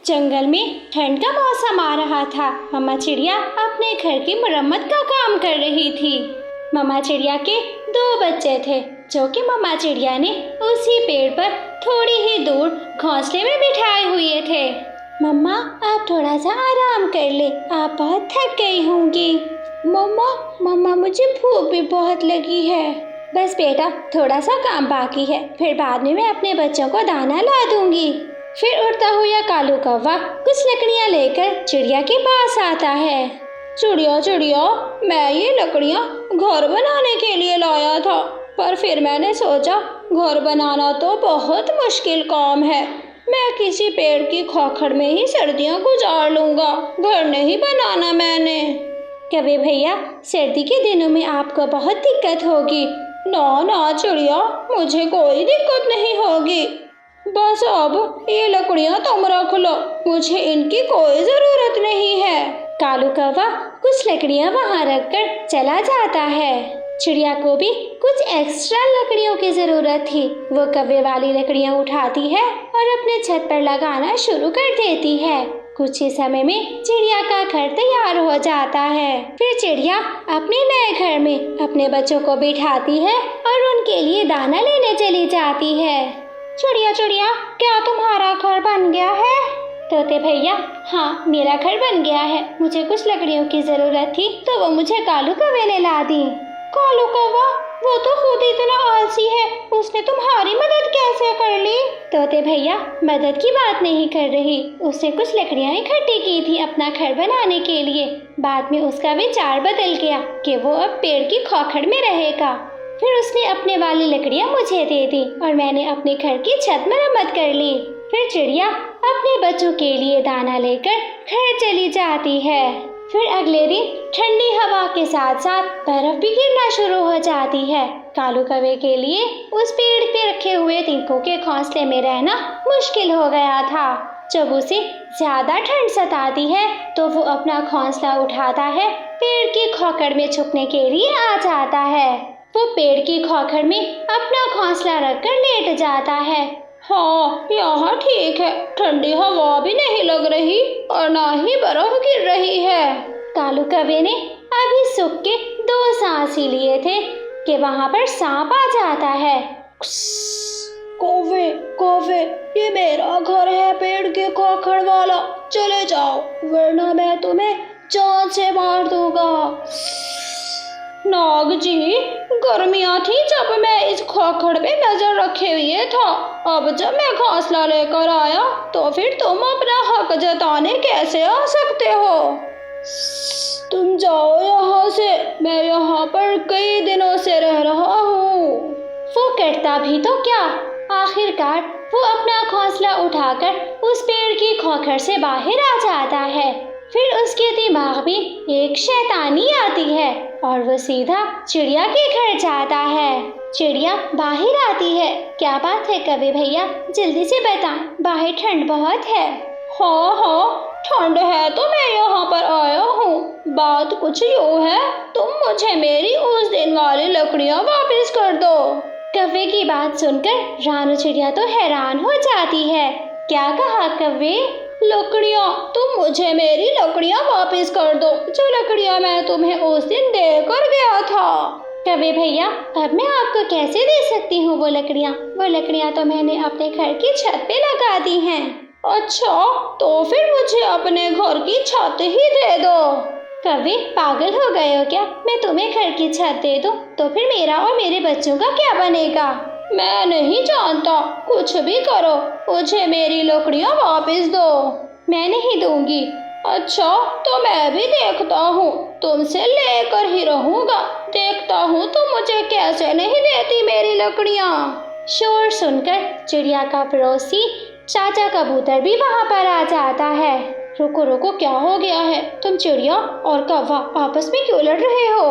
जंगल में ठंड का मौसम आ रहा था। मम्मा चिड़िया अपने घर की मरम्मत का काम कर रही थी। मम्मा चिड़िया के 2 बच्चे थे जो कि मम्मा चिड़िया ने उसी पेड़ पर थोड़ी ही दूर घोंसले में बिठाए हुए थे। मम्मा आप थोड़ा सा आराम कर ले, आप बहुत थक गई होंगी। मम्मा मुझे भूख भी बहुत लगी है। बस बेटा थोड़ा सा काम बाकी है, फिर बाद में मैं अपने बच्चों को दाना ला दूंगी। फिर उड़ता हुआ कालू कौवा कुछ लकड़ियाँ लेकर चिड़िया के पास आता है। चिड़िया मैं ये लकड़ियाँ घर बनाने के लिए लाया था, पर फिर मैंने सोचा घर बनाना तो बहुत मुश्किल काम है। मैं किसी पेड़ की खोखड़ में ही सर्दियाँ गुजार लूँगा, घर नहीं बनाना मैंने। कभी भैया सर्दी के दिनों में आपको बहुत दिक्कत होगी। ना चिड़िया, मुझे कोई दिक्कत नहीं होगी। बस अब ये लकड़ियाँ तुम रख लो, मुझे इनकी कोई जरूरत नहीं है। कालू कौवा कुछ लकड़ियाँ वहाँ रखकर चला जाता है। चिड़िया को भी कुछ एक्स्ट्रा लकड़ियों की जरूरत थी। वो कौवे वाली लकड़ियाँ उठाती है और अपने छत पर लगाना शुरू कर देती है। कुछ ही समय में चिड़िया का घर तैयार हो जाता है। फिर चिड़िया अपने नए घर में अपने बच्चों को बिठाती है और उनके लिए दाना लेने चली जाती है। चिड़िया क्या तुम्हारा घर बन गया है? तोते भैया हाँ मेरा घर बन गया है। मुझे कुछ लकड़ियों की जरूरत थी तो वो मुझे कालू कौवे ने ला दी। कालू कौवा वो तो खुद इतना आलसी है, उसने तुम्हारी मदद कैसे कर ली? तोते भैया मदद की बात नहीं कर रही, उसने कुछ लकड़ियाँ इकट्ठी की थी अपना घर बनाने के लिए। बाद में उसका विचार बदल गया कि वो अब पेड़ की खोखड़ में रहेगा। फिर उसने अपने वाली लकड़ियाँ मुझे दे दी और मैंने अपने घर की छत मरम्मत कर ली। फिर चिड़िया अपने बच्चों के लिए दाना लेकर घर चली जाती है। फिर अगले दिन ठंडी हवा के साथ साथ बर्फ भी गिरना शुरू हो जाती है। कालू कौवे के लिए उस पेड़ पे रखे हुए तिनकों के घोंसले में रहना मुश्किल हो गया था। जब उसे ज्यादा ठंड सताती है तो वो अपना घोंसला उठाता है, पेड़ की खोखड़ में छुपने के लिए आ जाता है। वो पेड़ की खोखड़ में अपना घोंसला रखकर लेट जाता है। हाँ यहाँ ठीक है, ठंडी हवा भी नहीं लग रही और ना ही बर्फ गिर रही है। कालू कौवे ने अभी सूख के 2 सांस ही लिए थे कि वहाँ पर सांप आ जाता है। कौवे ये मेरा घर है, पेड़ के खोखड़ वाला, चले जाओ वरना मैं तुम्हें जान से मार दूंगा। नाग जी गर्मियाँ थी जब मैं इस खोखड़ में नजर रखे हुए था, अब जब मैं घोंसला लेकर आया तो फिर तुम अपना हक जताने कैसे आ सकते हो? तुम जाओ यहाँ से, मैं यहाँ पर कई दिनों से रह रहा हूँ। वो करता भी तो क्या, आखिरकार वो अपना घोंसला उठाकर उस पेड़ की खोखड़ से बाहर आ जाता है। फिर उसके दिमाग में एक शैतानी आती है और वो सीधा चिड़िया के घर जाता है। चिड़िया बाहर आती है। क्या बात है कवि भैया, जल्दी से बताएं, बाहर ठंड बहुत है। हाँ ठंड है तो मैं यहाँ पर आया हूँ। बात कुछ यूँ है, तुम मुझे मेरी उस दिन वाली लकड़ियाँ वापस कर दो। कौवे की बात सुनकर रानू चिड़िया तो हैरान हो जाती है। क्या कहा कौवे? लकड़ियाँ, तुम मुझे मेरी लकड़ियाँ वापस कर दो, जो लकड़ियाँ मैं तुम्हें उस दिन देकर गया था। कौवे भैया अब मैं आपको कैसे दे सकती हूँ वो लकड़ियाँ तो मैंने अपने घर की छत पे लगा दी हैं। अच्छा तो फिर मुझे अपने घर की छत ही दे दो। कौवे पागल हो गए हो क्या? मैं तुम्हें घर की छत दे दूँ तो फिर मेरा और मेरे बच्चों का क्या बनेगा? मैं नहीं जानता, कुछ भी करो, मुझे मेरी लकड़ियाँ वापस दो। मैं नहीं दूंगी। अच्छा तो मैं भी देखता हूँ, तुमसे लेकर ही रहूँगा, देखता हूँ तुम मुझे कैसे नहीं देती मेरी लकड़ियाँ। शोर सुनकर चिड़िया का पड़ोसी चाचा कबूतर भी वहाँ पर आ जाता है। रुको क्या हो गया है? तुम चिड़िया और कौवा आपस में क्यों लड़ रहे हो?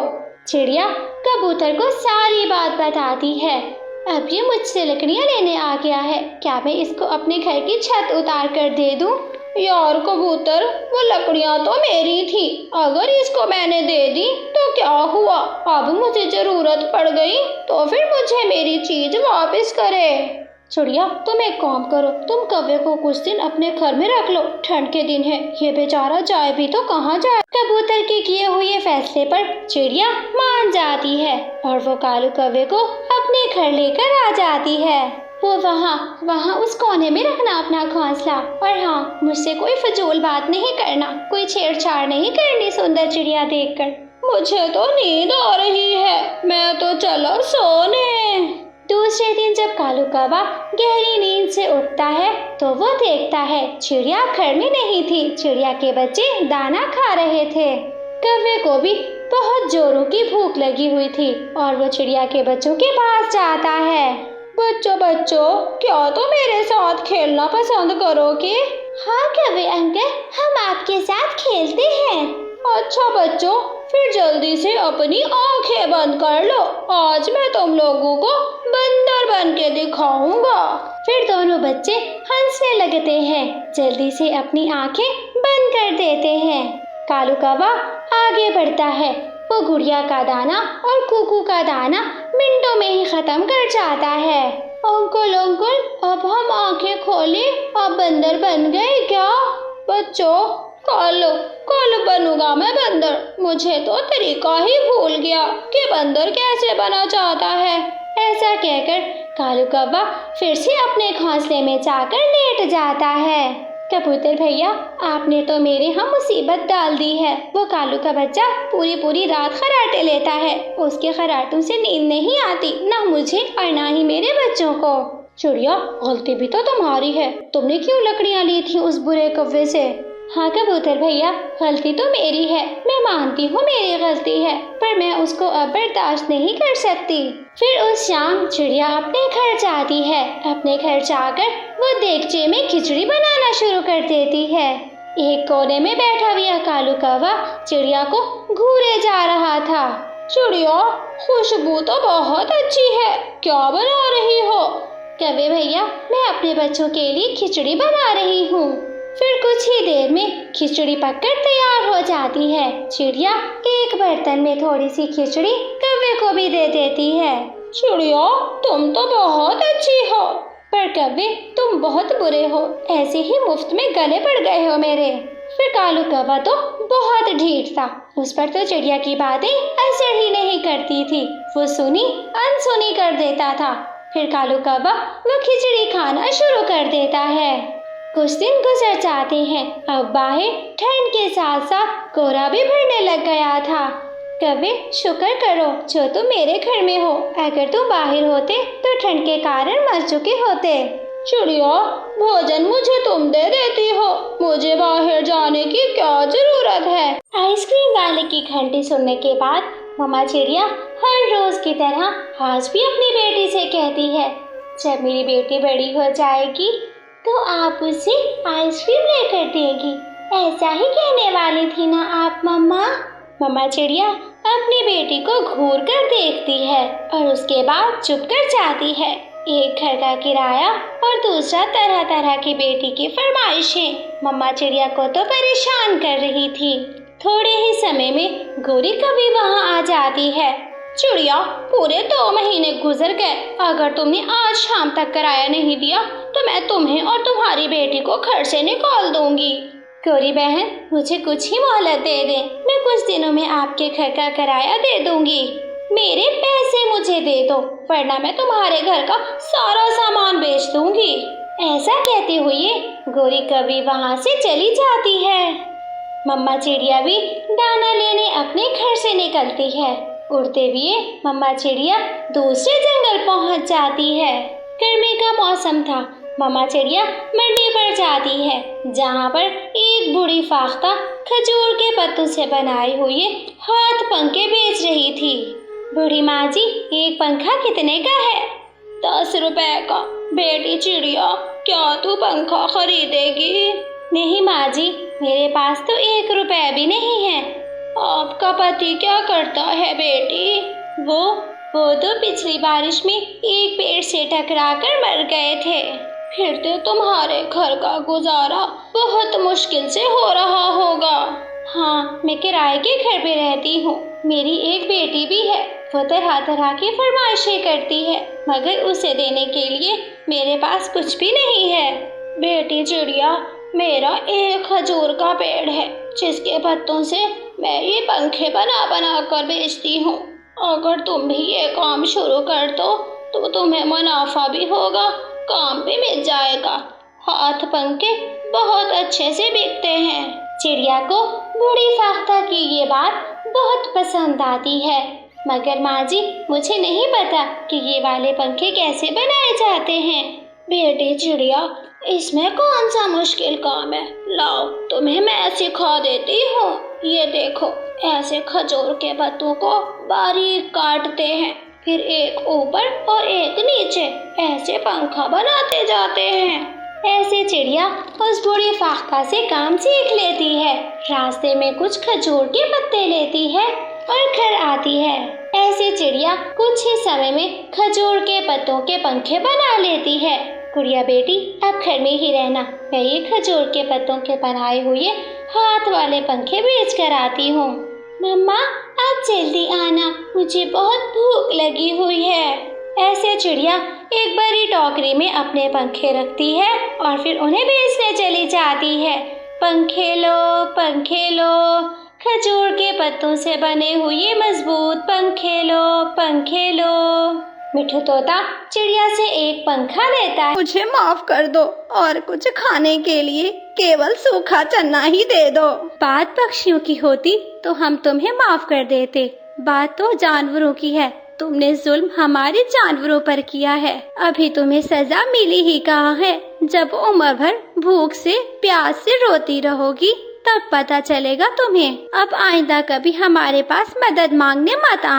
चिड़िया कबूतर को सारी बात बताती है। अब ये मुझसे लकड़ियाँ लेने आ गया है, क्या मैं इसको अपने घर की छत उतार कर दे दूँ? यार कबूतर, वो लकड़ियाँ तो मेरी थी, अगर इसको मैंने दे दी तो क्या हुआ? अब मुझे जरूरत पड़ गई तो फिर मुझे मेरी चीज वापस करे। चिड़िया तुम एक काम करो, तुम कौवे को कुछ दिन अपने घर में रख लो, ठंड के दिन है, ये बेचारा जाए भी तो कहाँ जाए। कबूतर के किए हुए फैसले पर चिड़िया मान जाती है और वो कालू कौवे को अपने घर लेकर आ जाती है। वो वहाँ उस कोने में रखना अपना घोंसला, और हाँ, मुझसे कोई फजूल बात नहीं करना, कोई छेड़छाड़ नहीं करनी सुंदर चिड़िया देखकर। मुझे तो नींद आ रही है, मैं तो चला सोने। दूसरे दिन जब कालू कौवा गहरी नींद से उठता है तो वो देखता है चिड़िया घर में नहीं थी। चिड़िया के बच्चे दाना खा रहे थे। कौवे को भी बहुत जोरों की भूख लगी हुई थी और वो चिड़िया के बच्चों के पास जाता है। बच्चों, क्या तो मेरे साथ खेलना पसंद करोगे? हाँ कौवे अंकल, हम आपके साथ खेलते हैं। अच्छा बच्चों, फिर जल्दी से अपनी आंखें बंद कर लो, आज मैं तुम लोगों को बंदर बन के दिखाऊंगा। फिर दोनों बच्चे हंसने लगते हैं, जल्दी से अपनी आंखें बंद कर देते हैं। कालू कौवा आगे बढ़ता है। वो गुड़िया का दाना और कुकू का दाना मिनटों में ही खत्म कर जाता है। अंकल, अब हम आंखें खोले, अब बंदर बन गए क्या? बच्चों, कल बनूंगा मैं बंदर। मुझे तो तरीका ही भूल गया कि बंदर कैसे बना जाता है। ऐसा कहकर कालू कौवा फिर से अपने घोंसले में जाकर लेट जाता है। कबूतर भैया, आपने तो मेरे हम मुसीबत डाल दी है। वो कालू का बच्चा पूरी रात खर्राटे लेता है, उसके खर्राटों से नींद नहीं आती, ना मुझे और ना ही मेरे बच्चों को। चिड़िया, गलती भी तो तुम्हारी है, तुमने क्यों लकड़ियाँ ली थी उस बुरे कौवे से? हाँ कबूतर भैया, गलती तो मेरी है, मैं मानती हूँ मेरी गलती है, पर मैं उसको अब बर्दाश्त नहीं कर सकती। फिर उस शाम चिड़िया अपने घर जाती है। अपने घर जाकर वो देगचे में खिचड़ी बनाना शुरू कर देती है। एक कोने में बैठा हुआ कालू कौवा चिड़िया को घूरे जा रहा था। चिड़िया, खुशबू तो बहुत अच्छी है, क्या बना रही हो? कौवे भैया, मैं अपने बच्चों के लिए खिचड़ी बना रही हूँ। फिर कुछ ही देर में खिचड़ी पककर तैयार हो जाती है। चिड़िया एक बर्तन में थोड़ी सी खिचड़ी कौवे को भी दे देती है। चिड़िया, तुम तो बहुत अच्छी हो, पर कौवे तुम बहुत बुरे हो, ऐसे ही मुफ्त में गले पड़ गए हो मेरे। फिर कालू कौवा तो बहुत ढीठ था, उस पर तो चिड़िया की बातें असर ही नहीं करती थी, वो सुनी अनसुनी कर देता था। फिर कालू कौवा वो खिचड़ी खाना शुरू कर देता है। कुछ दिन गुजर जाते हैं। अब बाहर ठंड के साथ साथ कोहरा भी भरने लग गया था। कौवे, शुक्र करो जो तुम मेरे घर में हो, अगर तुम बाहर होते तो ठंड के कारण मर चुके होते। चिड़िया, भोजन मुझे तुम दे देती हो, मुझे बाहर जाने की क्या जरूरत है? आइसक्रीम वाले की घंटी सुनने के बाद मम्मा चिड़िया हर रोज की तरह आज भी अपनी बेटी से कहती है, जब मेरी बेटी बड़ी हो जाएगी तो आप उसे आइसक्रीम लेकर देगी। ऐसा ही कहने वाली थी ना आप मम्मा? मम्मा चिड़िया अपनी बेटी को घूर कर देखती है और उसके बाद चुप कर जाती है। एक घर का किराया और दूसरा तरह तरह की बेटी की फरमाइशें मम्मा चिड़िया को तो परेशान कर रही थी। थोड़े ही समय में गौरी कभी वहाँ आ जाती है। चिड़िया, पूरे 2 महीने गुजर गए, अगर तुमने आज शाम तक किराया नहीं दिया तो मैं तुम्हें और तुम्हारी बेटी को घर से निकाल दूंगी। गौरी बहन, मुझे कुछ ही मोहलत दे दें, मैं कुछ दिनों में आपके घर का किराया दे दूंगी। मेरे पैसे मुझे दे दो, वरना मैं तुम्हारे घर का सारा सामान बेच दूंगी। ऐसा कहते हुए गौरी कभी वहाँ से चली जाती है। मम्मा चिड़िया भी दाना लेने अपने घर से निकलती है। उड़ते हुए मम्मा चिड़िया दूसरे जंगल पहुंच जाती है। गर्मी का मौसम था। मम्मा चिड़िया मंडी पर जाती है, जहां पर एक बूढ़ी फाख्ता खजूर के पत्तों से बनाए हुए हाथ पंखे बेच रही थी। बूढ़ी माँ जी, एक पंखा कितने का है? 10 रुपए का। बेटी चिड़िया, क्या तू पंखा खरीदेगी? नहीं माँ जी, मेरे पास तो 1 रुपया भी नहीं है। आपका पति क्या करता है बेटी? वो तो पिछली बारिश में एक पेड़ से टकराकर मर गए थे। फिर तो तुम्हारे घर का गुजारा बहुत मुश्किल से हो रहा होगा। हाँ, मैं किराए के घर पे रहती हूँ, मेरी एक बेटी भी है, वो तरह तरह की फरमाइशें करती है, मगर उसे देने के लिए मेरे पास कुछ भी नहीं है। बेटी चिड़िया, मेरा एक खजूर का पेड़ है जिसके पत्तों से मैं ये पंखे बना बना कर बेचती हूँ। अगर तुम भी ये काम शुरू कर दो तो तुम्हें मुनाफा भी होगा, काम भी मिल जाएगा। हाथ पंखे बहुत अच्छे से बिकते हैं। चिड़िया को बूढ़ी फाख्ता की ये बात बहुत पसंद आती है, मगर माँ जी मुझे नहीं पता कि ये वाले पंखे कैसे बनाए जाते हैं। बेटी चिड़िया, इसमें कौन सा मुश्किल काम है, लाओ तुम्हें मैं सिखा देती हूँ। ये देखो, ऐसे खजूर के पत्तों को बारीक काटते हैं, फिर एक ऊपर और एक नीचे ऐसे पंखा बनाते जाते हैं। ऐसे चिड़िया उस बूढ़ी फाख्ता से काम सीख लेती है, रास्ते में कुछ खजूर के पत्ते लेती है और घर आती है। ऐसे चिड़िया कुछ ही समय में खजूर के पत्तों के पंखे बना लेती है। गुड़िया बेटी, अब घर में ही रहना, मैं ये खजूर के पत्तों के बनाए हुए हाथ वाले पंखे बेच कर आती हूँ। मम्मा, आप जल्दी आना, मुझे बहुत भूख लगी हुई है। ऐसे चिड़िया एक बड़ी टोकरी में अपने पंखे रखती है और फिर उन्हें बेचने चली जाती है। पंखे लो, खजूर के पत्तों से बने हुए मजबूत पंखे लो। मिठू तोता चिड़िया से एक पंखा लेता है। मुझे माफ कर दो और कुछ खाने के लिए केवल सूखा चना ही दे दो। बात पक्षियों की होती तो हम तुम्हें माफ कर देते, बात तो जानवरों की है। तुमने जुल्म हमारे जानवरों पर किया है, अभी तुम्हें सजा मिली ही कहाँ है। जब उम्र भर भूख से प्यास से रोती रहोगी तब पता चलेगा तुम्हें। अब आइंदा कभी हमारे पास मदद मांगने मत आना।